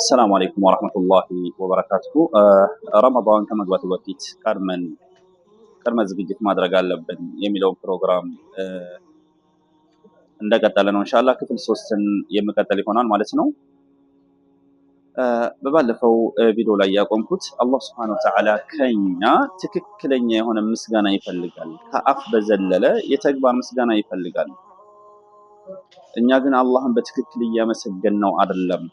السلام عليكم ورحمة الله وبركاته. رمضان كما قلت بفيت كرمن ዝግጅት ማድረግ አለብን የሚለው ፕሮግራም እንደቀጠለ ነው ኢንሻአላህ ክፍል 3ን የሚቀጥል ይሆናል ማለት ነው። በባለፈው ቪዲዮ ላይ ያቆምኩት አላህ Subhanahu Wa Ta'ala ከኛ ትክክለኛ የሆነ ምስጋና ይፈልጋል። ከአፍ በዘለለ የተግባር ምስጋና ይፈልጋል። እኛ ግን አላህን በትክክል እያመሰገንነው አይደለም።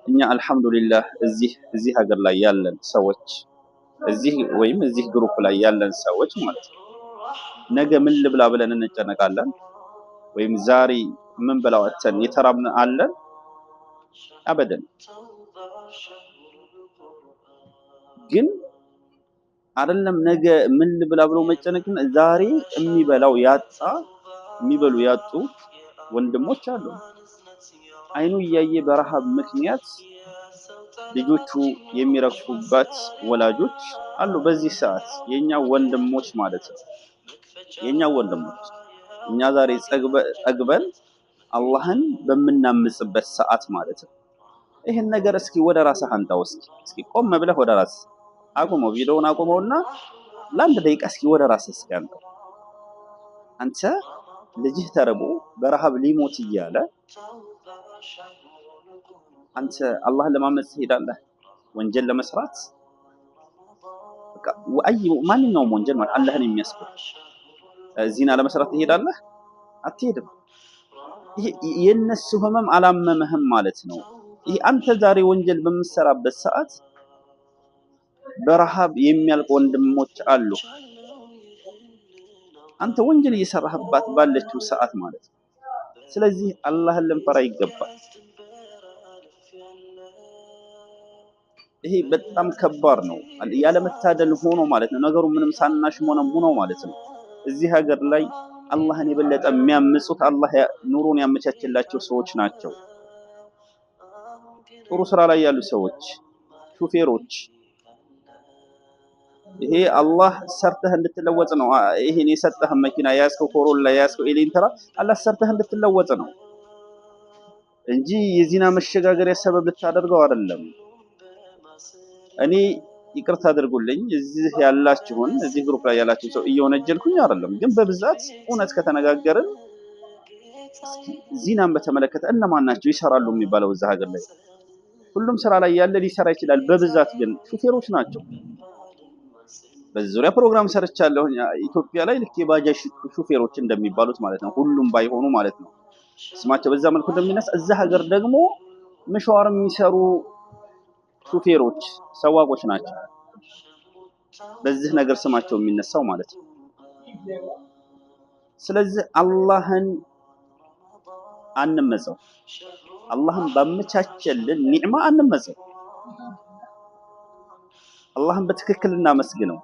እኛ አልহামዱሊላህ እዚህ ሀገር ላይ ያለን ሰዎች እዚህ ግሩፕ ላይ ያለን ሰዎች ማለት ነው ነገ ምን ልብላ ብለን እንጨነቃለን ወይም ዛሬ ምን ብላው አተን የተራብን አለን አበደን ግን አይደለም ነገ ምን ልብላ ብለው መጨነቅን ዛሬ የሚበሉ ያጡ ወንድሞች አሉ አይኑ እያየ በረሃብ ምክንያት ልጆቹ የሚረክፉበት ወላጆች አሉ በዚህ ሰዓት የኛ ወንድሞች ማለት ነው የኛ ወንድሞች እኛ ዛሬ ጠግበን አላህን በመናምጽበት ሰዓት ማለት ነው ይሄን ነገር እስኪ ወደ ራስህ አንጣው እስኪ ቆም ብለህ ወደ ራስህ አቁመው ቪዲዮውን አቁመውና ለአንድ ደቂቃ እስኪ ወደ ራስህ እስኪ አንጣው አንተ ልጅህ ተርቦ በረሃብ ሊሞት እያለ አንተ አላህን ለማመጽ ትሄዳለህ ወንጀል ለመስራት በቃ ማንኛውም ወንጀል ማለት አላህን የሚያስቆጥ ዚና ለመስራት ትሄዳለህ አትሄድም ይሄ የነሱ ህመም አላመመህም ማለት ነው ይሄ አንተ ዛሬ ወንጀል በመሰራበት ሰዓት በረሃብ የሚያልቁ ወንድሞች አሉ አንተ ወንጀል እየሰራህባት ባለችው ሰዓት ማለት ነው ስለዚህ አላህን ልንፈራ ይገባል ይሄ በጣም ከባድ ነው ያለ መታደል ሆኖ ማለት ነው ነገሩ ምንም ሳናሽ ሆኖ ማለት ነው እዚህ ሀገር ላይ አላህን የበለጠ የሚያምጹት አላህ ኑሮን ያመቻችላቸው ሰዎች ናቸው ጥሩ ስራ ላይ ያሉ ሰዎች ሹፌሮች ይሄ አላህ ሰርተህ እንድትለወጥ ነው ይሄን የሰጠህ መኪና ያስከው ኮሮላ ያስከው ኤሌንትራ አላህ ሰርተህ እንድትለወጥ ነው እንጂ የዚና መሸጋገሪያ ሰበብ ልታደርገው አይደለም እኔ ይቅርታ አድርጉልኝ እዚህ ግሩፕ ላይ ያላችሁ ሰው እየወነጀልኩኝ አይደለም ግን በብዛት እውነት ከተነጋገርን ዚናን በተመለከተ እነማን ናቸው ይሰራሉ የሚባለው እዛ ሀገር ላይ ሁሉም ስራ ላይ ያለ ሊሰራ ይችላል በብዛት ግን ሹፌሮች ናቸው በዙሪያ ፕሮግራም ሰርቻለሁ ኢትዮጵያ ላይ ልክ የባጃጅ ሹፌሮች እንደሚባሉት ማለት ነው ሁሉም ባይሆኑ ማለት ነው ስማቸው በዛ መልኩ እንደሚነሳ እዛ ሀገር ደግሞ መሻወር የሚሰሩ ሹፌሮች ሰዋቆች ናቸው በዚህ ነገር ስማቸው የሚነሳው ማለት ነው ስለዚህ አላህን አንመጸው አላህን ባመቻቸልን ኒዕማ አንመጸው አላህን በትክክል እናመስግነው